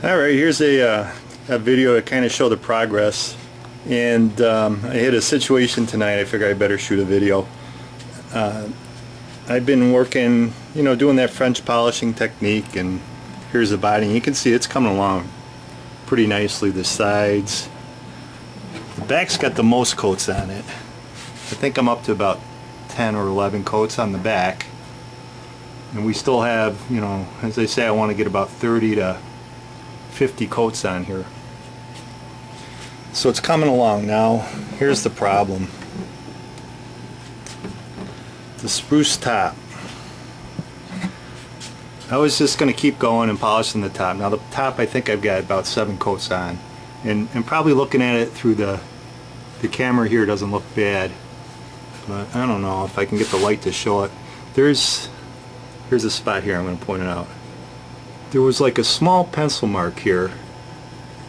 Alright, here's a video to kind of show the progress, and I had a situation tonight. I figured I better shoot a video. I've been working, doing that French polishing technique, and here's the body. You can see it's coming along pretty nicely. The sides, the back's got the most coats on it. I think I'm up to about 10 or 11 coats on the back, and we still have, as I say, I want to get about 30 to 50 coats on here. So it's coming along. Now here's the problem: the spruce top. I was just going to keep going and polishing the top. Now the top, I think I've got about 7 coats on, and probably looking at it through the camera here doesn't look bad, but I don't know if I can get the light to show it. Here's a spot here. I'm going to point it out. There was like a small pencil mark here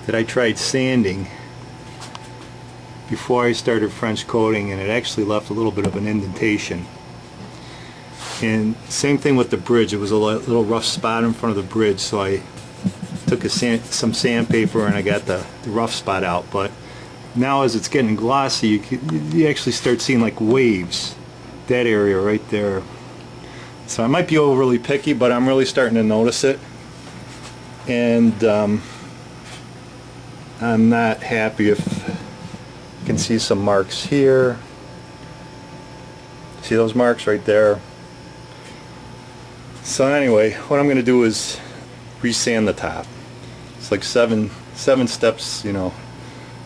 that I tried sanding before I started French coating, and it actually left a little bit of an indentation. And same thing with the bridge. It was a little rough spot in front of the bridge, so I took some sandpaper and I got the rough spot out. But now as it's getting glossy, you actually start seeing like waves. That area right there. So I might be overly picky, but I'm really starting to notice it. And I'm not happy. If you can see some marks here. See those marks right there? So anyway, what I'm going to do is resand the top. It's like seven steps,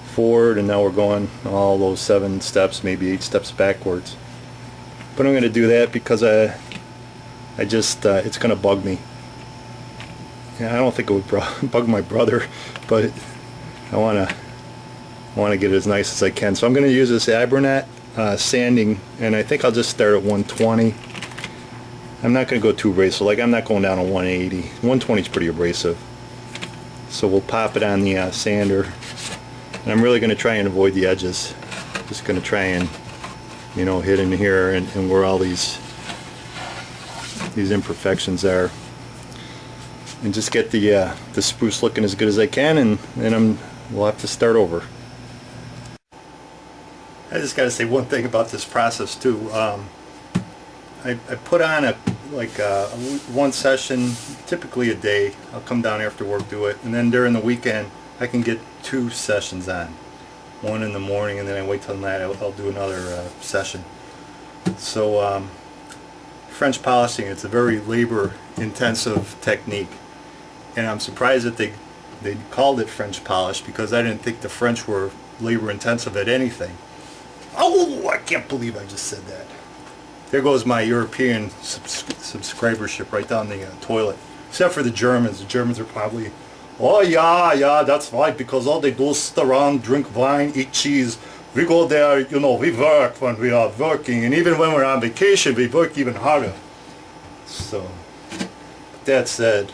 forward, and now we're going all those 7 steps, maybe 8 steps backwards. But I'm going to do that because I just it's going to bug me. I don't think it would bug my brother, but I want to get it as nice as I can. So I'm going to use this Abernet sanding, and I think I'll just start at 120. I'm not going to go too abrasive. Like, I'm not going down to 180. 120 is pretty abrasive. So we'll pop it on the sander, and I'm really going to try and avoid the edges. Just going to try and hit in here and where all these imperfections are, and just get the spruce looking as good as I can, and then we'll have to start over. I just got to say one thing about this process too. I put on one session, typically a day. I'll come down after work, do it, and then during the weekend I can get 2 sessions on. One in the morning, and then I wait till night. I'll do another session. So French polishing, it's a very labor-intensive technique, and I'm surprised that they called it French polish, because I didn't think the French were labor-intensive at anything. Oh, I can't believe I just said that. There goes my European subscribership right down the toilet. Except for the Germans. The Germans are probably, oh yeah, that's right, because all they do is sit around, drink wine, eat cheese. We go there, we work when we are working, and even when we're on vacation, we work even harder. So, that said,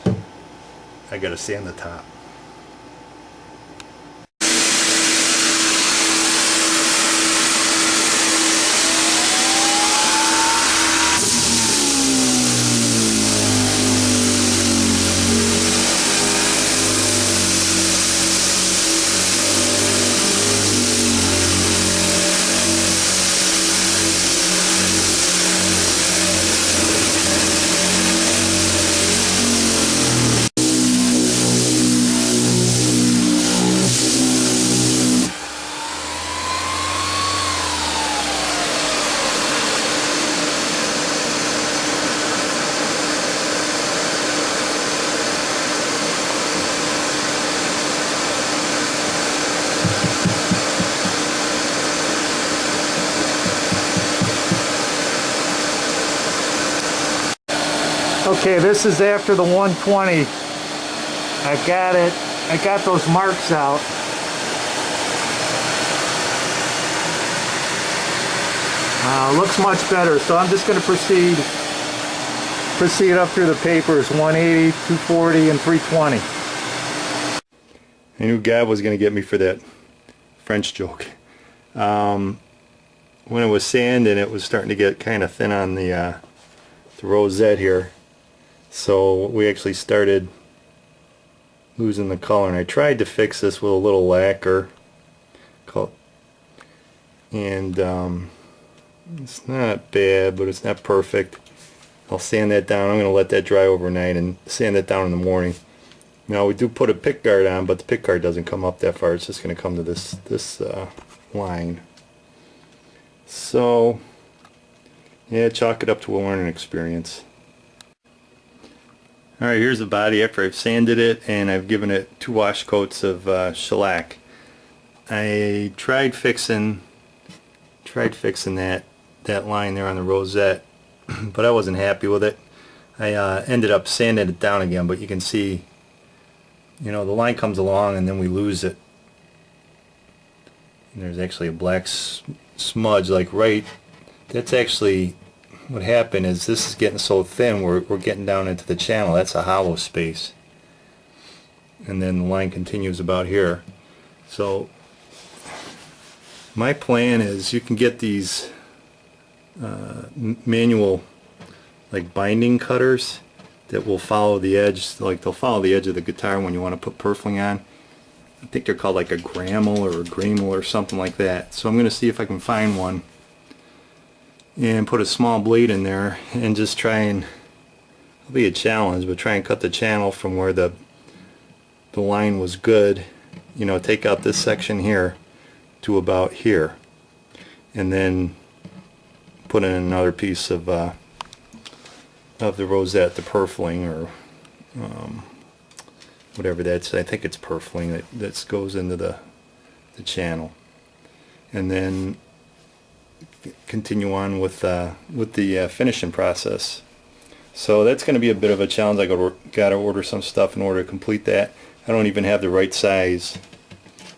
I gotta sand the top. Okay, this is after the 120. I got it. I got those marks out. Looks much better. So I'm just going to proceed up through the papers: 180, 240, and 320. I knew Gab was going to get me for that French joke. When it was sanding, it was starting to get kind of thin on the rosette here. So we actually started losing the color, and I tried to fix this with a little lacquer, and it's not bad, but it's not perfect. I'll sand that down. I'm going to let that dry overnight and sand that down in the morning. Now we do put a pick guard on, but the pick guard doesn't come up that far. It's just going to come to this line. So yeah, chalk it up to a learning experience. Alright, here's the body after I've sanded it and I've given it 2 wash coats of shellac. I tried fixing that line there on the Rosette, but I wasn't happy with it. I ended up sanding it down again, but you can see, you know, the line comes along and then we lose it. And there's actually a black smudge, like right. That's actually what happened. Is this is getting so thin, we're getting down into the channel. That's a hollow space, and then the line continues about here. So my plan is, you can get these manual like binding cutters that will follow the edge, like they'll follow the edge of the guitar when you want to put purfling on. I think they're called like a Grammel or a Gremel or something like that. So I'm going to see if I can find one and put a small blade in there and just try and, it'll be a challenge, but try and cut the channel from where the line was good. You know, take out this section here to about here, and then put in another piece of the Rosette, the purfling, or whatever that's, I think it's purfling that goes into the channel, and then continue on with the finishing process. So that's going to be a bit of a challenge. I got to order some stuff in order to complete that. I don't even have the right size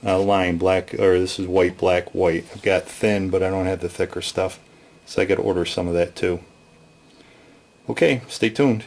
line, black, or this is white, black, white. I've got thin, but I don't have the thicker stuff, so I got to order some of that too. Okay, stay tuned.